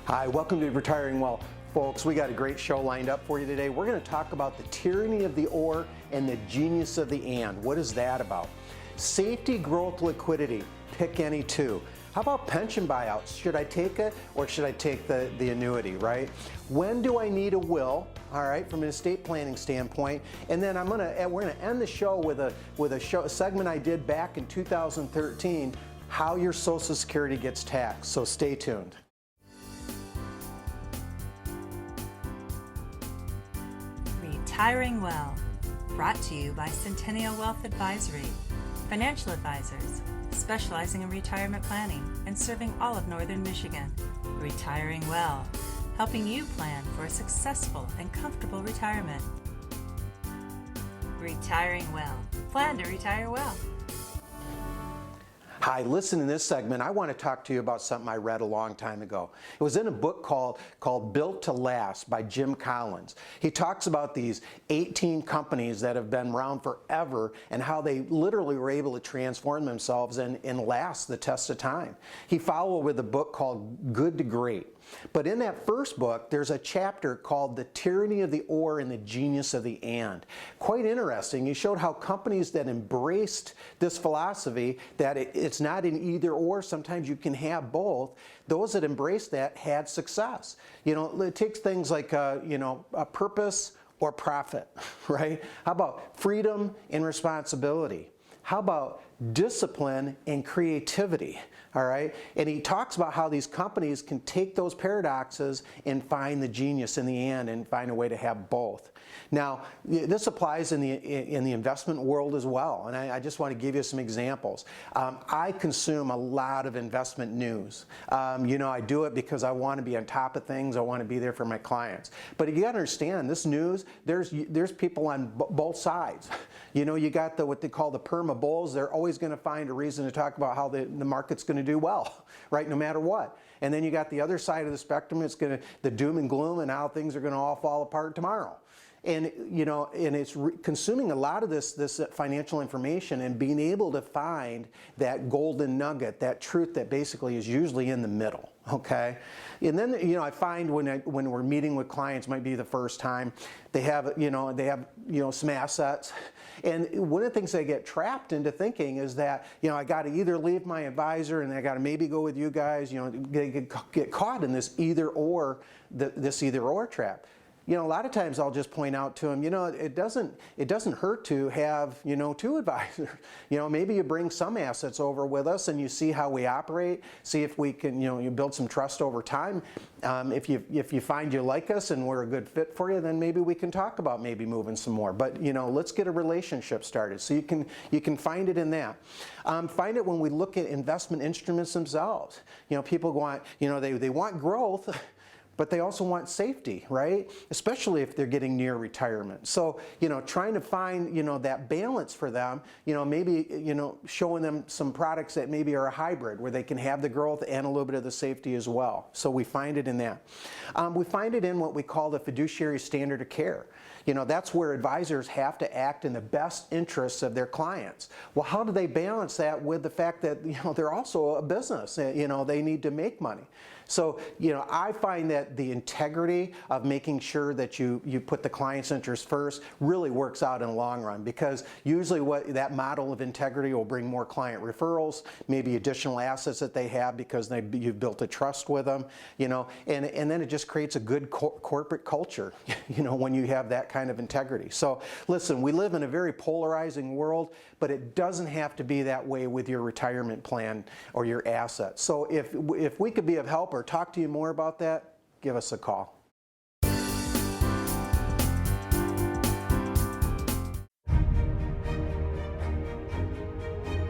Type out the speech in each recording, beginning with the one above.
Hi, welcome to Retiring Well. Folks, we got a great show lined up for you today. We're going to talk about the tyranny of the or and the genius of the and. What is that about? Safety, growth, liquidity. Pick any two. How about pension buyouts? Should I take it or should I take the annuity, right? When do I need a will, all right, from an estate planning standpoint? And then we're gonna end the show with a segment I did back in 2013, how your Social Security gets taxed. So stay tuned. Retiring Well, brought to you by Centennial Wealth Advisory, financial advisors specializing in retirement planning and serving all of Northern Michigan. Retiring Well, helping you plan for a successful and comfortable retirement. Retiring Well, plan to retire well. Hi, listen, in this segment, I want to talk to you about something I read a long time ago. It was in a book called Built to Last by Jim Collins. He talks about these 18 companies that have been around forever and how they literally were able to transform themselves and last the test of time. He followed with a book called Good to Great. But in that first book, there's a chapter called The Tyranny of the Or and the Genius of the And. Quite interesting. He showed how companies that embraced this philosophy, that it's not an either or, sometimes you can have both, those that embraced that had success. You know, it takes things like, a purpose or profit, right? How about freedom and responsibility? How about discipline and creativity? All right, and he talks about how these companies can take those paradoxes and find the genius in the end and find a way to have both. Now, this applies in the investment world as well, and I just want to give you some examples. I consume a lot of investment news. I do it because I want to be on top of things. I want to be there for my clients. But you got to understand, this news, there's people on both sides. You know, you got what they call the perma bulls. They're always going to find a reason to talk about how the market's going to do well, right, no matter what. And then you got the other side of the spectrum. It's the doom and gloom and how things are going to all fall apart tomorrow. And it's consuming a lot of this financial information and being able to find that golden nugget, that truth that basically is usually in the middle. Okay, and then I find when we're meeting with clients, might be the first time, they have some assets, and one of the things they get trapped into thinking is that I got to either leave my advisor and I got to maybe go with you guys. They get caught in this either or trap. A lot of times I'll just point out to them, it doesn't hurt to have, two advisors. Maybe you bring some assets over with us and you see how we operate, see if we can, you build some trust over time. If you find you like us and we're a good fit for you, then maybe we can talk about maybe moving some more. But, let's get a relationship started. So you can find it in that. Find it when we look at investment instruments themselves. People want, they want growth, but they also want safety, right? Especially if they're getting near retirement. So, trying to find, that balance for them, maybe, showing them some products that maybe are a hybrid where they can have the growth and a little bit of the safety as well. So we find it in that. We find it in what we call the fiduciary standard of care. That's where advisors have to act in the best interests of their clients. Well, how do they balance that with the fact that, they're also a business, they need to make money. So, I find that the integrity of making sure that you put the client's interest first really works out in the long run, because usually that model of integrity will bring more client referrals, maybe additional assets that they have because you've built a trust with them, and then it just creates a good corporate culture, when you have that kind of integrity. So listen, we live in a very polarizing world, but it doesn't have to be that way with your retirement plan or your assets. So if we could be of help or talk to you more about that, give us a call.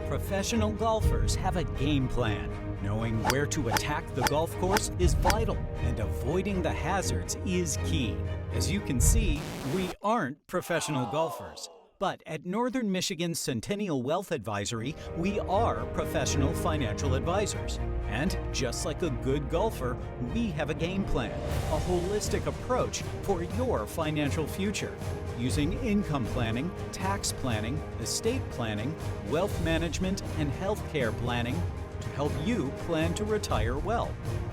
Professional golfers have a game plan. Knowing where to attack the golf course is vital, and avoiding the hazards is key. As you can see, we aren't professional golfers. But at Northern Michigan's Centennial Wealth Advisory, we are professional financial advisors. And just like a good golfer, we have a game plan, a holistic approach for your financial future, using income planning, tax planning, estate planning, wealth management, and healthcare planning to help you plan to retire well.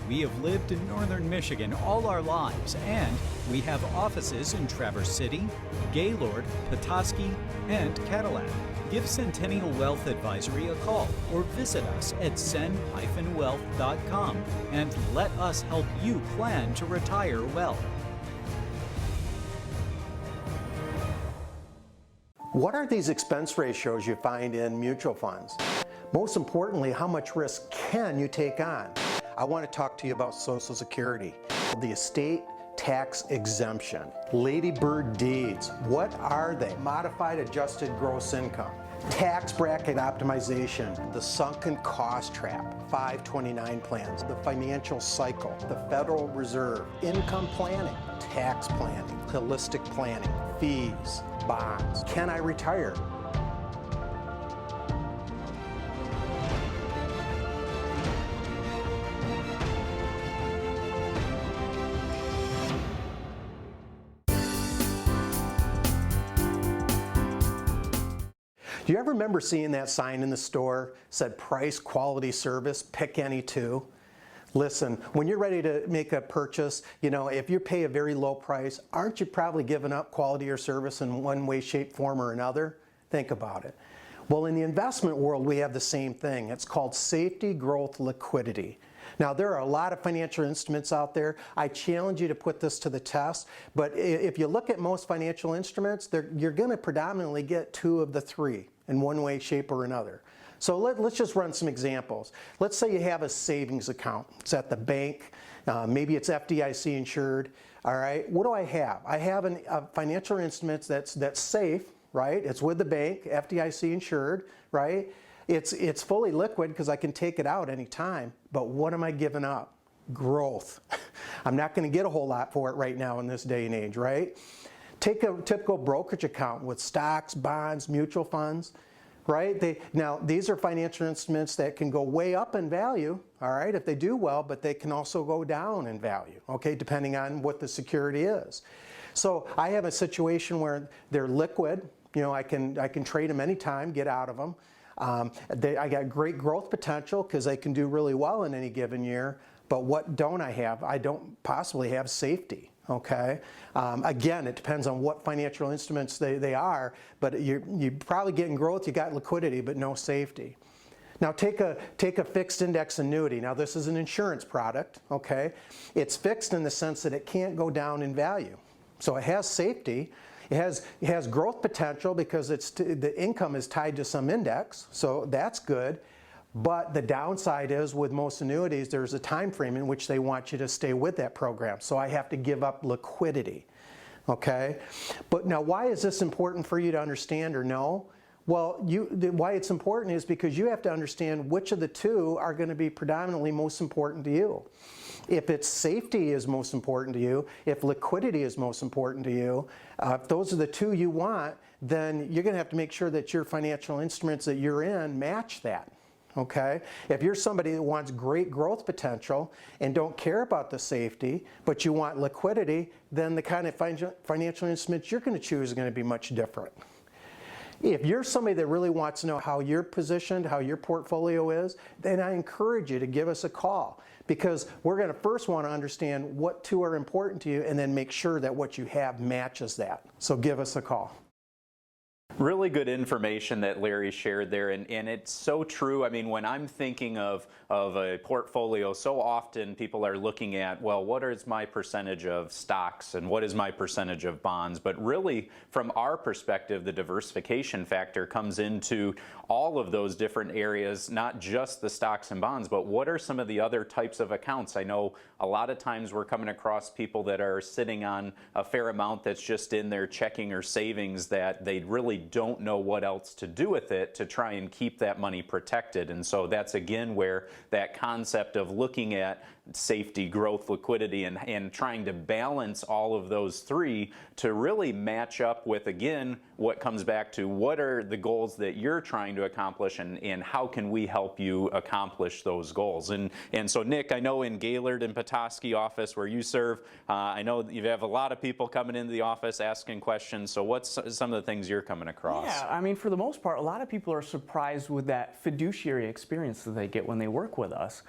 We have lived in northern Michigan all our lives, and we have offices in Traverse City, Gaylord, Petoskey, and Cadillac. Give Centennial Wealth Advisory a call or visit us at cen-wealth.com and let us help you plan to retire well. What are these expense ratios you find in mutual funds? Most importantly, how much risk can you take on? I want to talk to you about Social Security, the estate tax exemption, Ladybird deeds. What are they? Modified adjusted gross income, tax bracket optimization, the sunken cost trap, 529 plans, the financial cycle, the Federal Reserve, income planning, tax planning, holistic planning, fees, bonds. Can I retire? Do you ever remember seeing that sign in the store, said price, quality, service, pick any two? Listen, when you're ready to make a purchase, if you pay a very low price, aren't you probably giving up quality or service in one way, shape, form, or another? Think about it. Well, in the investment world, we have the same thing. It's called safety, growth, liquidity. Now, there are a lot of financial instruments out there. I challenge you to put this to the test, but if you look at most financial instruments, you're going to predominantly get two of the three in one way, shape, or another. So let's just run some examples. Let's say you have a savings account. It's at the bank. Maybe it's FDIC insured. All right. What do I have? I have a financial instrument that's safe, right? It's with the bank, FDIC insured, right? It's fully liquid because I can take it out anytime. But what am I giving up? Growth. I'm not going to get a whole lot for it right now in this day and age, right? Take a typical brokerage account with stocks, bonds, mutual funds. Right? Now, these are financial instruments that can go way up in value, all right, if they do well, but they can also go down in value, okay, depending on what the security is. So I have a situation where they're liquid. I can trade them anytime, get out of them. I got great growth potential because they can do really well in any given year. But what don't I have? I don't possibly have safety. Okay. Again, it depends on what financial instruments they are, but you're probably getting growth, you got liquidity, but no safety. Now take a fixed index annuity. Now this is an insurance product, okay? It's fixed in the sense that it can't go down in value. So it has safety, it has growth potential because the income is tied to some index, so that's good. But the downside is with most annuities, there's a time frame in which they want you to stay with that program. So I have to give up liquidity, okay? But now why is this important for you to understand or know? Well, why it's important is because you have to understand which of the two are going to be predominantly most important to you. If it's safety is most important to you, if liquidity is most important to you, if those are the two you want, then you're going to have to make sure that your financial instruments that you're in match that. Okay? If you're somebody that wants great growth potential and don't care about the safety, but you want liquidity, then the kind of financial instruments you're going to choose are going to be much different. If you're somebody that really wants to know how you're positioned, how your portfolio is, then I encourage you to give us a call because we're going to first want to understand what two are important to you and then make sure that what you have matches that. So give us a call. Really good information that Larry shared there, and it's so true. I mean, when I'm thinking of a portfolio, so often people are looking at, well, what is my percentage of stocks and what is my percentage of bonds? But really, from our perspective, the diversification factor comes into all of those different areas, not just the stocks and bonds, but what are some of the other types of accounts? I know a lot of times we're coming across people that are sitting on a fair amount that's just in their checking or savings that they really don't know what else to do with it to try and keep that money protected. And so that's again where that concept of looking at safety, growth, liquidity, and trying to balance all of those three to really match up with, again, what comes back to what are the goals that you're trying to accomplish and how can we help you accomplish those goals. And so Nick, I know in Gaylord and Petoskey office where you serve, I know you have a lot of people coming into the office asking questions. So what's some of the things you're coming across? Yeah, I mean, for the most part, a lot of people are surprised with that fiduciary experience that they get when they work with us.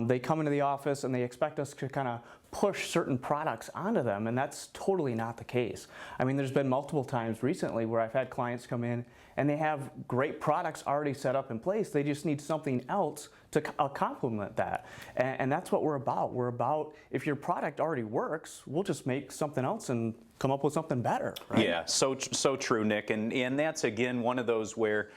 They come into the office and they expect us to kind of push certain products onto them, and that's totally not the case. I mean, there's been multiple times recently where I've had clients come in and they have great products already set up in place. They just need something else to complement that. And that's what we're about. We're about, if your product already works, we'll just make something else and come up with something better. Right? Yeah, so true, Nick. And that's, again, one of those where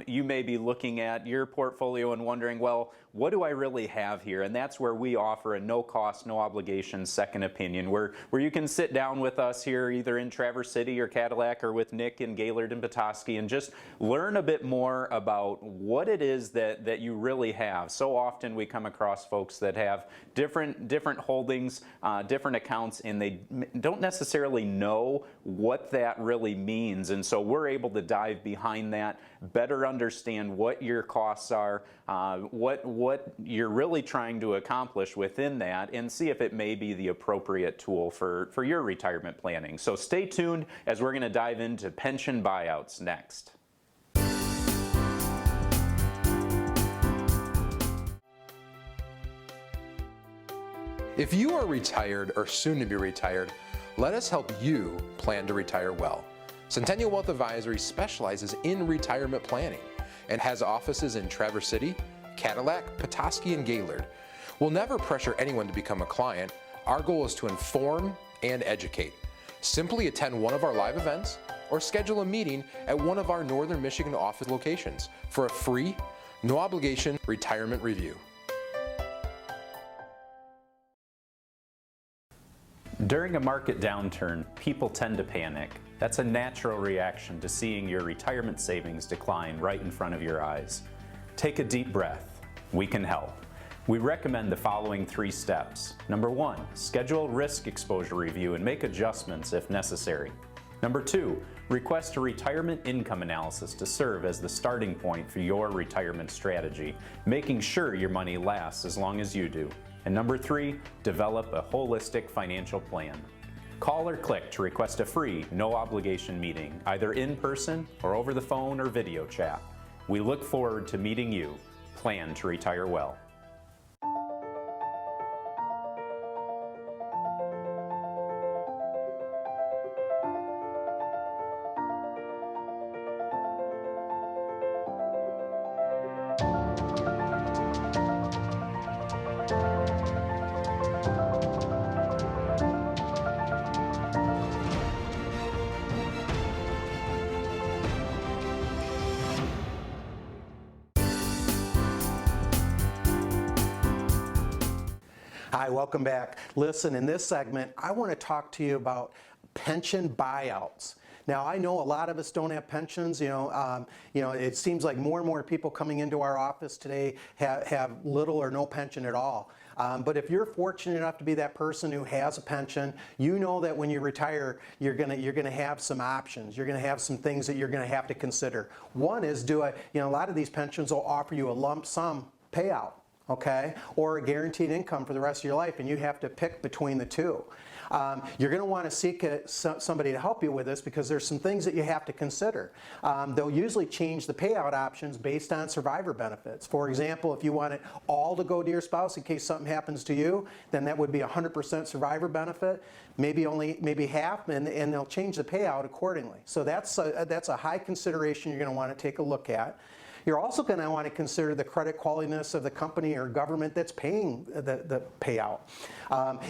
you may be looking at your portfolio and wondering, well, what do I really have here? And that's where we offer a no-cost, no-obligation second opinion, where you can sit down with us here either in Traverse City or Cadillac or with Nick in Gaylord and Petoskey and just learn a bit more about what it is that you really have. So often we come across folks that have different holdings, different accounts, and they don't necessarily know what that really means. And so we're able to dive behind that, better understand what your costs are, what you're really trying to accomplish within that, and see if it may be the appropriate tool for your retirement planning. So stay tuned as we're going to dive into pension buyouts next. If you are retired or soon to be retired, let us help you plan to retire well. Centennial Wealth Advisory specializes in retirement planning and has offices in Traverse City, Cadillac, Petoskey, and Gaylord. We'll never pressure anyone to become a client. Our goal is to inform and educate. Simply attend one of our live events or schedule a meeting at one of our Northern Michigan office locations for a free, no obligation retirement review. During a market downturn, people tend to panic. That's a natural reaction to seeing your retirement savings decline right in front of your eyes. Take a deep breath. We can help. We recommend the following 3 steps. Number 1, schedule a risk exposure review and make adjustments if necessary. Number 2, request a retirement income analysis to serve as the starting point for your retirement strategy, making sure your money lasts as long as you do. And number 3, develop a holistic financial plan. Call or click to request a free, no-obligation meeting, either in person or over the phone or video chat. We look forward to meeting you. Plan to retire well. Hi, welcome back. Listen, in this segment, I want to talk to you about pension buyouts. Now, I know a lot of us don't have pensions. It seems like more and more people coming into our office today have little or no pension at all. But if you're fortunate enough to be that person who has a pension, you know that when you retire, you're gonna have some options. You're gonna have some things that you're gonna have to consider. One is, a lot of these pensions will offer you a lump sum payout, okay, or a guaranteed income for the rest of your life, and you have to pick between the two. You're going to want to seek somebody to help you with this because there's some things that you have to consider. They'll usually change the payout options based on survivor benefits. For example, if you want it all to go to your spouse in case something happens to you, then that would be 100% survivor benefit, maybe half, and they'll change the payout accordingly. So that's a high consideration you're going to want to take a look at. You're also going to want to consider the credit qualityness of the company or government that's paying the payout.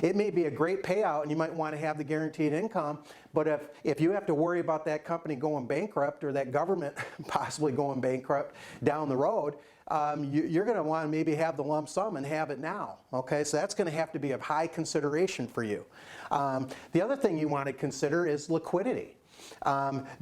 It may be a great payout and you might want to have the guaranteed income, but if you have to worry about that company going bankrupt or that government possibly going bankrupt down the road, you're going to want to maybe have the lump sum and have it now. Okay, so that's going to have to be of high consideration for you. The other thing you want to consider is liquidity.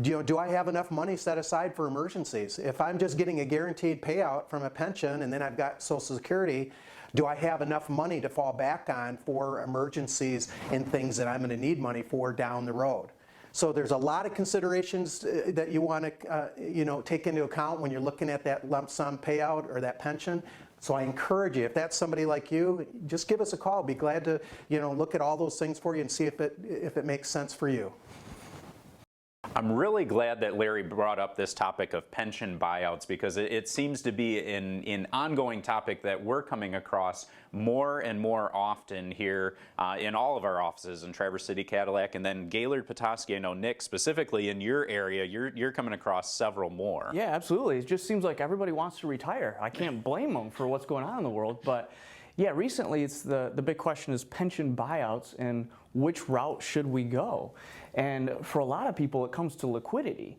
Do I have enough money set aside for emergencies? If I'm just getting a guaranteed payout from a pension and then I've got Social Security, do I have enough money to fall back on for emergencies and things that I'm going to need money for down the road? So there's a lot of considerations that you want to take into account when you're looking at that lump sum payout or that pension. So I encourage you, if that's somebody like you, just give us a call. Be glad to look at all those things for you and see if it makes sense for you. I'm really glad that Larry brought up this topic of pension buyouts, because it seems to be an ongoing topic that we're coming across more and more often here in all of our offices in Traverse City, Cadillac, and then Gaylord, Petoskey. I know, Nick, specifically in your area, you're coming across several more. Yeah, absolutely. It just seems like everybody wants to retire. I can't blame them for what's going on in the world, but yeah, recently it's the big question is pension buyouts and which route should we go? And for a lot of people, it comes to liquidity,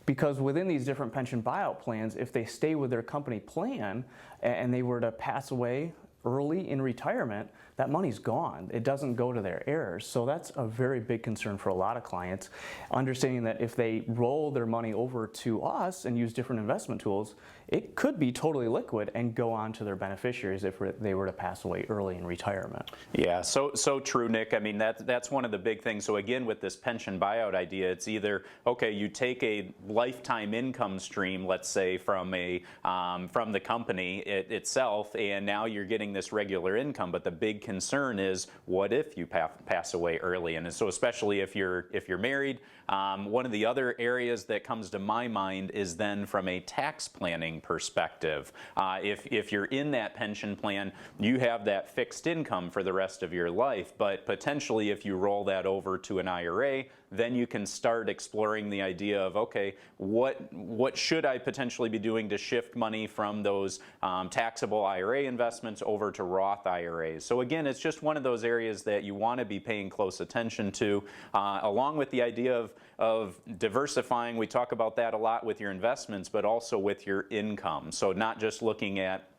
because within these different pension buyout plans, if they stay with their company plan and they were to pass away early in retirement, that money's gone. It doesn't go to their heirs. So that's a very big concern for a lot of clients, understanding that if they roll their money over to us and use different investment tools, it could be totally liquid and go on to their beneficiaries if they were to pass away early in retirement. Yeah, so true, Nick. I mean, that's one of the big things. So again, with this pension buyout idea, it's either, okay, you take a lifetime income stream, let's say from the company itself, and now you're getting this regular income. But the big concern is, what if you pass away early? And so especially if you're married, one of the other areas that comes to my mind is then from a tax planning perspective. If you're in that pension plan, you have that fixed income for the rest of your life, but potentially if you roll that over to an IRA, then you can start exploring the idea of, okay, what should I potentially be doing to shift money from those taxable IRA investments over to Roth IRAs. So again, it's just one of those areas that you want to be paying close attention to, along with the idea of diversifying. We talk about that a lot with your investments, but also with your income. So not just looking at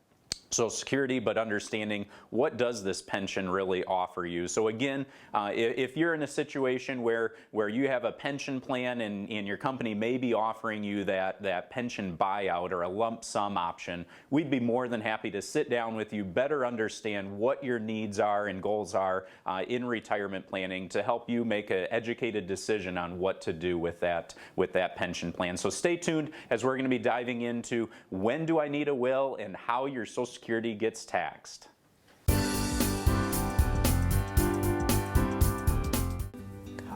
Social Security, but understanding what does this pension really offer you. So again, if you're in a situation where you have a pension plan and your company may be offering you that pension buyout or a lump sum option, we'd be more than happy to sit down with you, better understand what your needs are and goals are in retirement planning to help you make an educated decision on what to do with that pension plan. So stay tuned, as we're going to be diving into when do I need a will and how your Social Security gets taxed.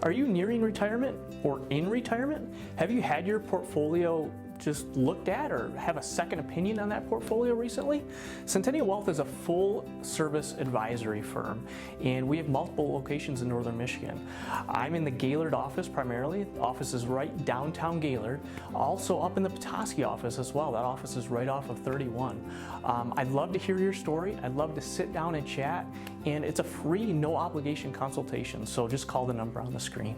Are you nearing retirement or in retirement? Have you had your portfolio just looked at or have a second opinion on that portfolio recently? Centennial Wealth is a full service advisory firm, and we have multiple locations in northern Michigan. I'm in the Gaylord office primarily. The office is right downtown Gaylord. Also up in the Petoskey office as well. That office is right off of 31. I'd love to hear your story. I'd love to sit down and chat, and it's a free, no obligation consultation. So just call the number on the screen.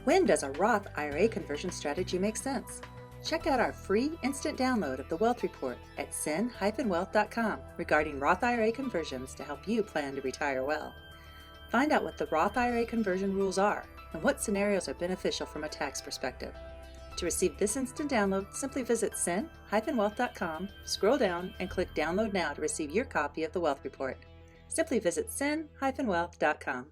When does a Roth IRA conversion strategy make sense? Check out our free instant download of the Wealth Report at cen-wealth.com regarding Roth IRA conversions to help you plan to retire well. Find out what the Roth IRA conversion rules are and what scenarios are beneficial from a tax perspective. To receive this instant download, simply visit cen-wealth.com, scroll down, and click Download Now to receive your copy of the Wealth Report. Simply visit cen-wealth.com.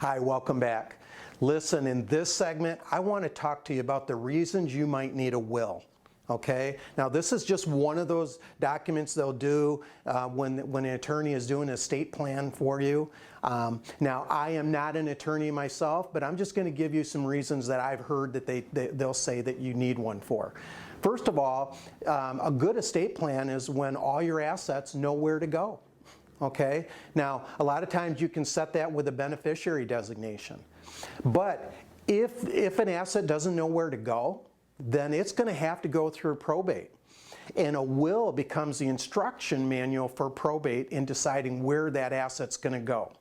Hi, welcome back. Listen, in this segment, I want to talk to you about the reasons you might need a will. Okay? Now, this is just one of those documents they'll do when an attorney is doing an estate plan for you. Now, I am not an attorney myself, but I'm just going to give you some reasons that I've heard that they'll say that you need one for. First of all, a good estate plan is when all your assets know where to go. Okay? Now, a lot of times you can set that with a beneficiary designation. But If an asset doesn't know where to go, then it's going to have to go through probate. And a will becomes the instruction manual for probate in deciding where that asset's going to go.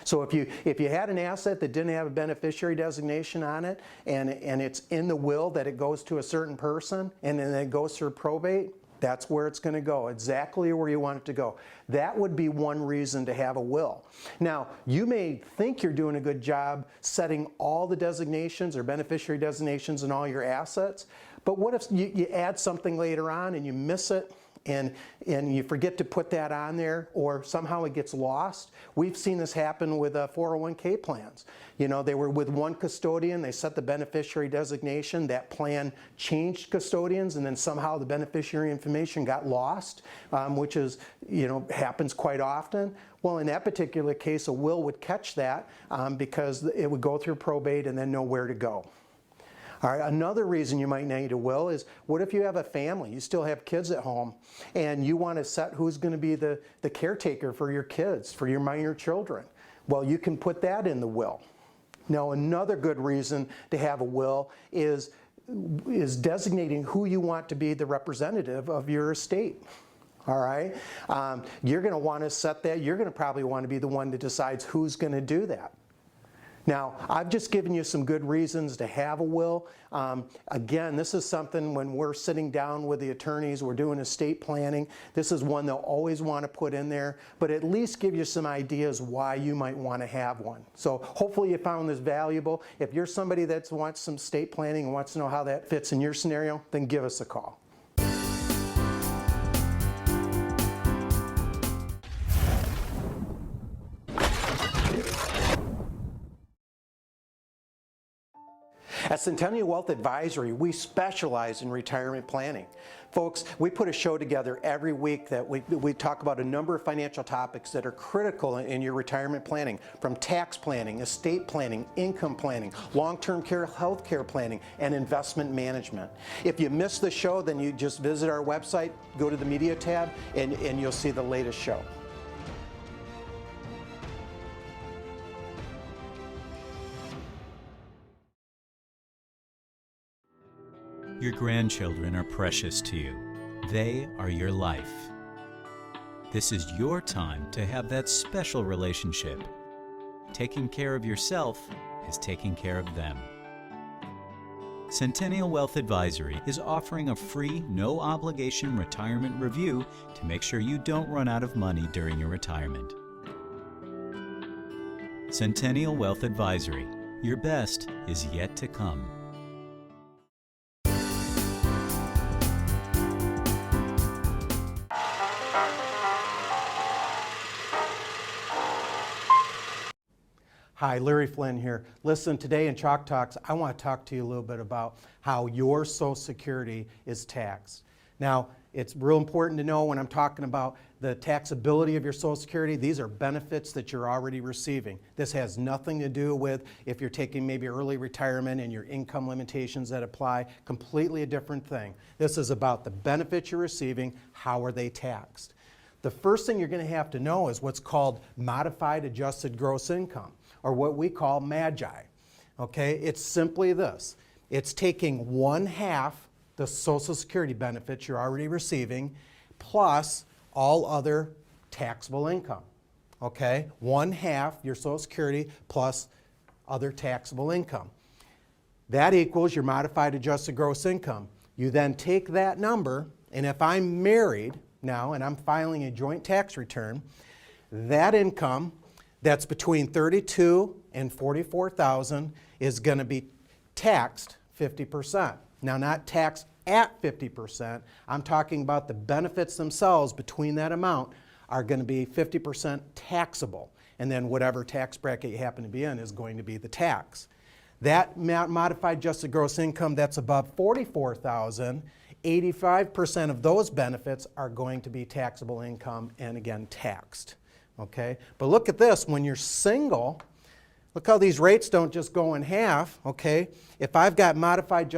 So if you had an asset that didn't have a beneficiary designation on it, and it's in the will that it goes to a certain person, and then it goes through probate, that's where it's going to go, exactly where you want it to go. That would be one reason to have a will. Now, you may think you're doing a good job setting all the designations or beneficiary designations in all your assets, but what if you add something later on and you miss it, and you forget to put that on there, or somehow it gets lost? We've seen this happen with 401k plans. You know, they were with one custodian, they set the beneficiary designation, that plan changed custodians, and then somehow the beneficiary information got lost, which is, you know, happens quite often. Well, in that particular case, a will would catch that because it would go through probate and then know where to go. All right, another reason you might need a will is, what if you have a family, you still have kids at home, and you want to set who's going to be the caretaker for your kids, for your minor children? Well, you can put that in the will. Now, another good reason to have a will is designating who you want to be the representative of your estate. All right, you're going to want to set that. You're going to probably want to be the one that decides who's going to do that. Now, I've just given you some good reasons to have a will. Again, this is something when we're sitting down with the attorneys, we're doing estate planning, this is one they'll always want to put in there, but at least give you some ideas why you might want to have one. So hopefully you found this valuable. If you're somebody that wants some estate planning and wants to know how that fits in your scenario, then give us a call. At Centennial Wealth Advisory, we specialize in retirement planning. Folks, we put a show together every week that we talk about a number of financial topics that are critical in your retirement planning, from tax planning, estate planning, income planning, long-term care, health care planning, and investment management. If you missed the show, then you just visit our website, go to the media tab, and you'll see the latest show. Your grandchildren are precious to you. They are your life. This is your time to have that special relationship. Taking care of yourself is taking care of them. Centennial Wealth Advisory is offering a free, no-obligation retirement review to make sure you don't run out of money during your retirement. Centennial Wealth Advisory. Your best is yet to come. Hi, Larry Flynn here. Listen, today in Chalk Talks, I want to talk to you a little bit about how your Social Security is taxed. Now, it's real important to know when I'm talking about the taxability of your Social Security, these are benefits that you're already receiving. This has nothing to do with if you're taking maybe early retirement and your income limitations that apply, completely a different thing. This is about the benefits you're receiving, how are they taxed. The first thing you're going to have to know is what's called modified adjusted gross income, or what we call MAGI. Okay, it's simply this. It's taking 1/2 the Social Security benefits you're already receiving plus all other taxable income. Okay, 1/2 your Social Security plus other taxable income. That equals your modified adjusted gross income. You then take that number, and if I'm married now and I'm filing a joint tax return, that income that's between $32,000 and $44,000 is going to be taxed 50%. Now, not taxed at 50%. I'm talking about the benefits themselves between that amount are going to be 50% taxable. And then whatever tax bracket you happen to be in is going to be the tax. That modified adjusted gross income that's above $44,000, 85% of those benefits are going to be taxable income and again taxed. Okay, but look at this, when you're single, look how these rates don't just go in half. Okay, if I've got modified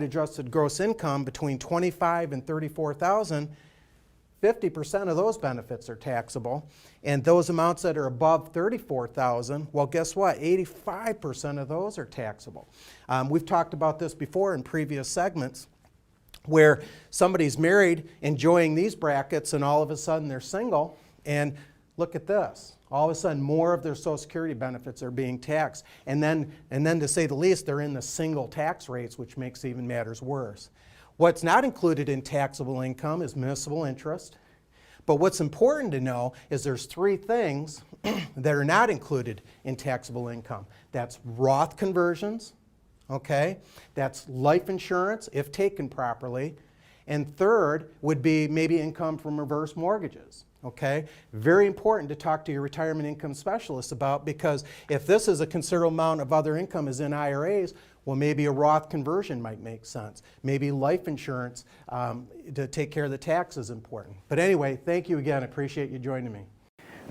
adjusted gross income between $25,000 and $34,000, 50% of those benefits are taxable. And those amounts that are above $34,000, well, guess what? 85% of those are taxable. We've talked about this before in previous segments, where somebody's married, enjoying these brackets, and all of a sudden they're single, and look at this. All of a sudden, more of their Social Security benefits are being taxed. And then to say the least, they're in the single tax rates, which makes even matters worse. What's not included in taxable income is municipal interest. But what's important to know is there's three things that are not included in taxable income. That's Roth conversions, okay? That's life insurance, if taken properly. And third would be maybe income from reverse mortgages. Okay, very important to talk to your retirement income specialist about, because if this is a considerable amount of other income is in IRAs, well, maybe a Roth conversion might make sense. Maybe life insurance to take care of the tax is important. But anyway, thank you again. I appreciate you joining me.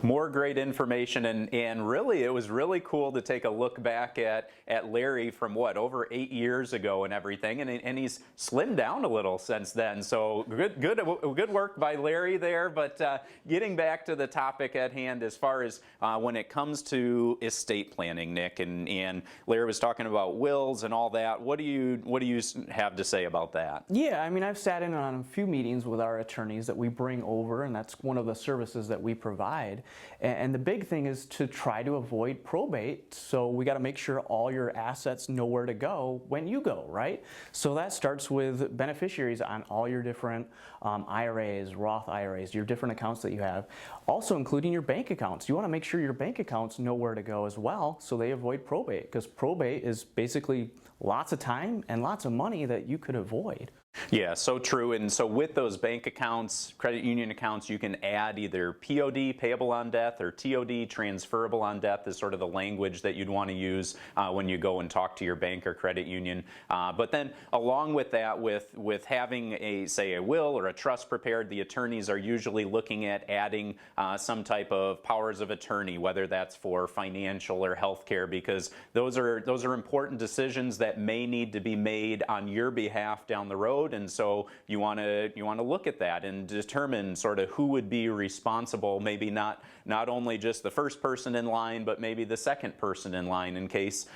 More great information, and really it was really cool to take a look back at Larry from what, over 8 years ago and everything, and he's slimmed down a little since then. So good work by Larry there. But getting back to the topic at hand, as far as when it comes to estate planning, Nick, and Larry was talking about wills and all that. What do you have to say about that? Yeah, I mean, I've sat in on a few meetings with our attorneys that we bring over, and that's one of the services that we provide. And the big thing is to try to avoid probate. So we got to make sure all your assets know where to go when you go, right? So that starts with beneficiaries on all your different IRAs, Roth IRAs, your different accounts that you have. Also including your bank accounts. You want to make sure your bank accounts know where to go as well, so they avoid probate, because probate is basically lots of time and lots of money that you could avoid. Yeah, so true. And so with those bank accounts, credit union accounts, you can add either POD, payable on death, or TOD, transferable on death, is sort of the language that you'd want to use when you go and talk to your bank or credit union. But then along with that, with having say a will or a trust prepared, the attorneys are usually looking at adding some type of powers of attorney, whether that's for financial or healthcare, because those are important decisions that may need to be made on your behalf down the road. And so you want to look at that and determine sort of who would be responsible, maybe not only just the first person in line, but maybe the second person in line in case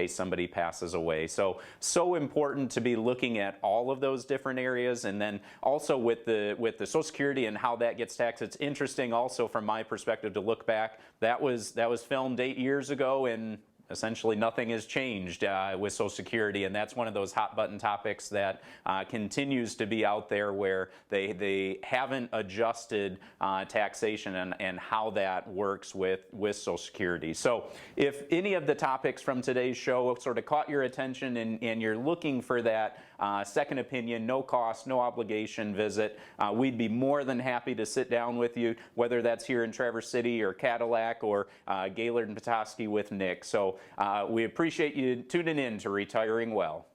somebody passes away. So important to be looking at all of those different areas. And then also with the Social Security and how that gets taxed, it's interesting also from my perspective to look back. That was filmed 8 years ago, and essentially nothing has changed with Social Security, and that's one of those hot button topics that continues to be out there, where they haven't adjusted taxation and how that works with Social Security. So if any of the topics from today's show sort of caught your attention and you're looking for that second opinion, no cost, no obligation visit, we'd be more than happy to sit down with you, whether that's here in Traverse City or Cadillac or Gaylord and Petoskey with Nick. So we appreciate you tuning in to Retiring Well.